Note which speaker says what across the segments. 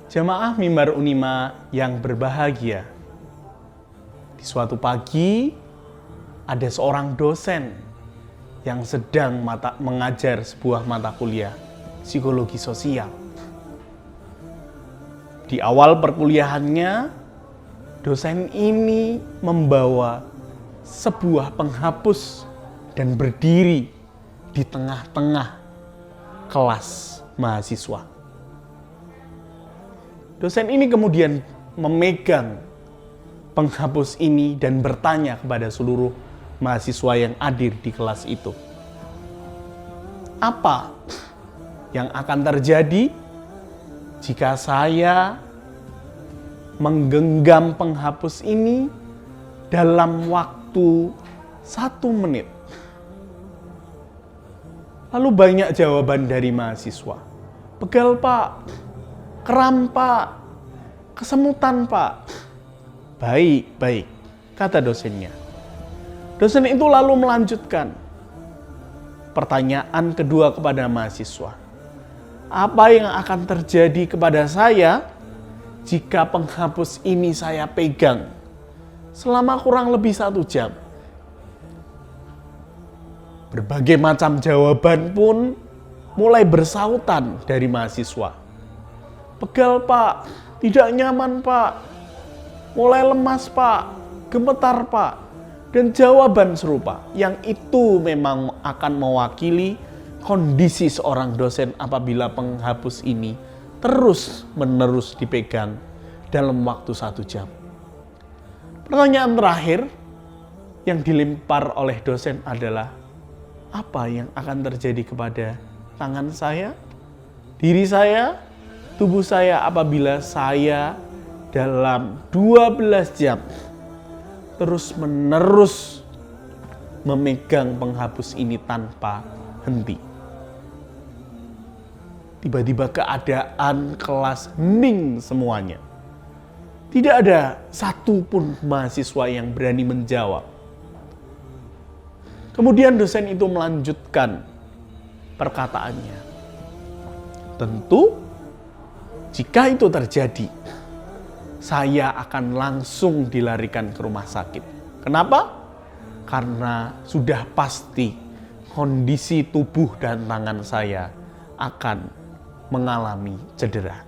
Speaker 1: Jamaah Mimbar Unima yang berbahagia, di suatu pagi ada seorang dosen yang sedang mengajar sebuah mata kuliah psikologi sosial. Di awal perkuliahannya, dosen ini membawa sebuah penghapus dan berdiri di tengah-tengah kelas mahasiswa. Dosen ini kemudian memegang penghapus ini dan bertanya kepada seluruh mahasiswa yang hadir di kelas itu. Apa yang akan terjadi jika saya menggenggam penghapus ini dalam waktu 1 menit? Lalu banyak jawaban dari mahasiswa. Pegal pak, kram pak, kesemutan pak. Baik, kata dosennya. Dosen itu lalu melanjutkan pertanyaan kedua kepada mahasiswa. Apa yang akan terjadi kepada saya jika penghapus ini saya pegang selama kurang lebih 1 jam? Berbagai macam jawaban pun mulai bersautan dari mahasiswa. Pegal pak, tidak nyaman pak, mulai lemas pak, gemetar pak, dan jawaban serupa yang itu memang akan mewakili kondisi seorang dosen apabila penghapus ini terus-menerus dipegang dalam waktu 1 jam. Pertanyaan terakhir yang dilempar oleh dosen adalah, apa yang akan terjadi kepada tangan saya, diri saya, tubuh saya apabila saya dalam 12 jam terus-menerus memegang penghapus ini tanpa henti? Tiba-tiba keadaan kelas hening semuanya. Tidak ada satupun mahasiswa yang berani menjawab. Kemudian dosen itu melanjutkan perkataannya. Tentu, jika itu terjadi, saya akan langsung dilarikan ke rumah sakit. Kenapa? Karena sudah pasti kondisi tubuh dan tangan saya akan mengalami cedera.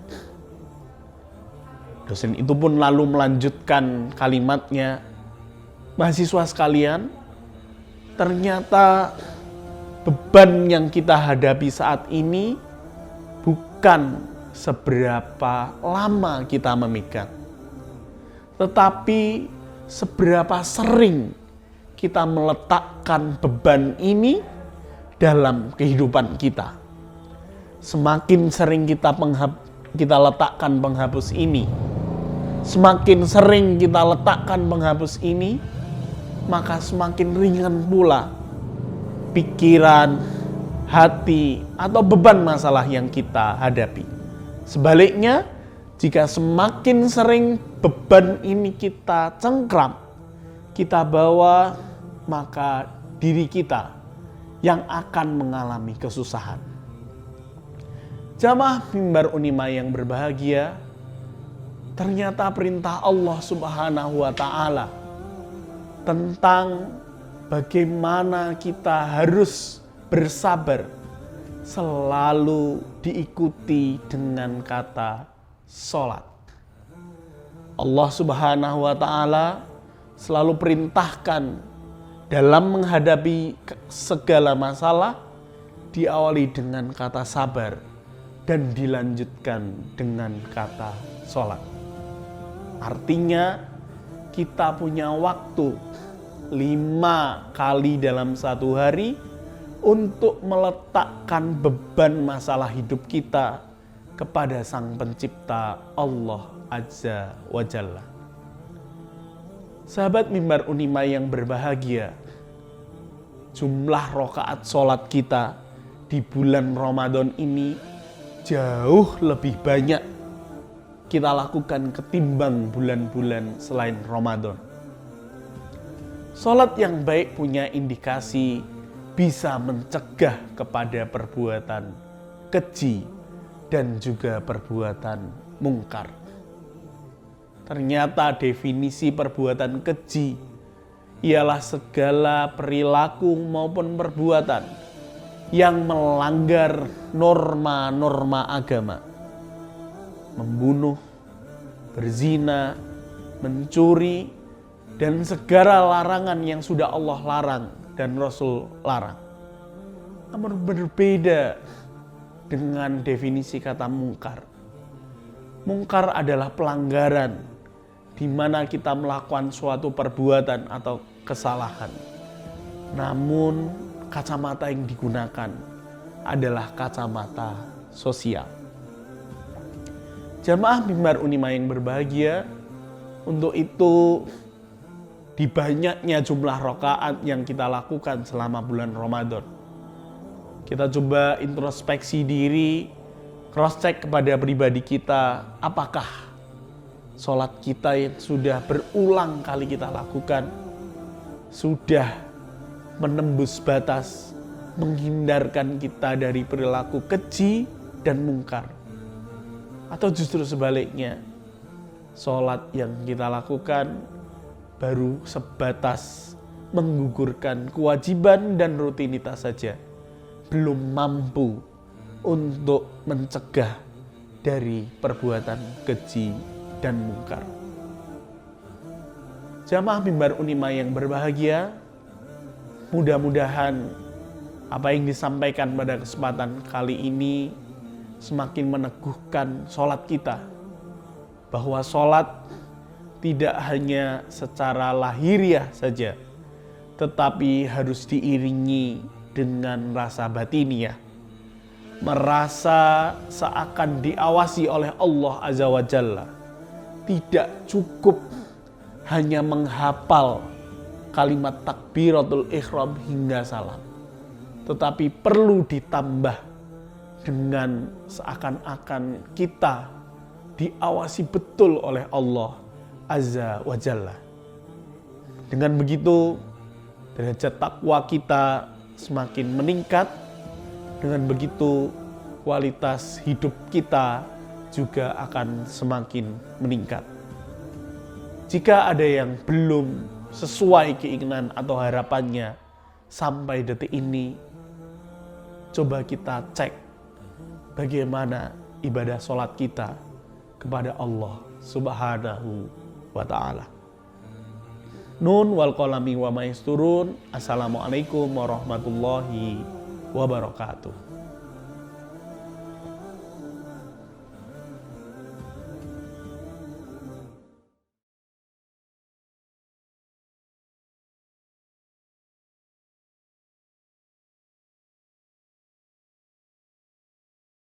Speaker 1: Dosen itu pun lalu melanjutkan kalimatnya, mahasiswa sekalian, ternyata beban yang kita hadapi saat ini bukan seberapa lama kita memegang, tetapi seberapa sering kita meletakkan beban ini dalam kehidupan kita. Semakin sering kita letakkan penghapus ini, semakin sering kita letakkan penghapus ini, maka semakin ringan pula pikiran, hati, atau beban masalah yang kita hadapi. Sebaliknya, jika semakin sering beban ini kita cengkram, kita bawa, maka diri kita yang akan mengalami kesusahan. Jamaah Mimbar Unima yang berbahagia, ternyata perintah Allah Subhanahu wa Ta'ala tentang bagaimana kita harus bersabar selalu diikuti dengan kata sholat. Allah Subhanahu wa Ta'ala selalu perintahkan dalam menghadapi segala masalah diawali dengan kata sabar dan dilanjutkan dengan kata sholat. Artinya kita punya waktu 5 kali dalam 1 hari untuk meletakkan beban masalah hidup kita kepada Sang Pencipta Allah Azza wa Jalla. Sahabat Mimbar Unima yang berbahagia, jumlah rakaat sholat kita di bulan Ramadan ini jauh lebih banyak kita lakukan ketimbang bulan-bulan selain Ramadan. Sholat yang baik punya indikasi bisa mencegah kepada perbuatan keji dan juga perbuatan mungkar. Ternyata definisi perbuatan keji ialah segala perilaku maupun perbuatan yang melanggar norma-norma agama. Membunuh, berzina, mencuri, dan segala larangan yang sudah Allah larang dan Rasul larang. Namun berbeda dengan definisi kata mungkar. Mungkar adalah pelanggaran di mana kita melakukan suatu perbuatan atau kesalahan. Namun kacamata yang digunakan adalah kacamata sosial. Jamaah Mimbar Unima yang berbahagia, untuk itu di banyaknya jumlah rakaat yang kita lakukan selama bulan Ramadan, kita coba introspeksi diri, cross check kepada pribadi kita, apakah sholat kita yang sudah berulang kali kita lakukan sudah menembus batas menghindarkan kita dari perilaku keji dan mungkar, atau justru sebaliknya, sholat yang kita lakukan baru sebatas menggugurkan kewajiban dan rutinitas saja, belum mampu untuk mencegah dari perbuatan keji dan mungkar. Jamaah Mimbar Unima yang berbahagia, mudah-mudahan apa yang disampaikan pada kesempatan kali ini semakin meneguhkan sholat kita, bahwa sholat tidak hanya secara lahiriah saja, tetapi harus diiringi dengan rasa batiniah, merasa seakan diawasi oleh Allah Azza wa Jalla. Tidak cukup hanya menghafal kalimat takbiratul ihram hingga salam, tetapi perlu ditambah dengan seakan-akan kita diawasi betul oleh Allah Azza wa Jalla. Dengan begitu, derajat takwa kita semakin meningkat. Dengan begitu, kualitas hidup kita juga akan semakin meningkat. Jika ada yang belum sesuai keinginan atau harapannya sampai detik ini, coba kita cek bagaimana ibadah sholat kita kepada Allah Subhanahu wa ta'ala. Nun wal qalami wa ma yasturun. Assalamualaikum warahmatullahi wabarakatuh.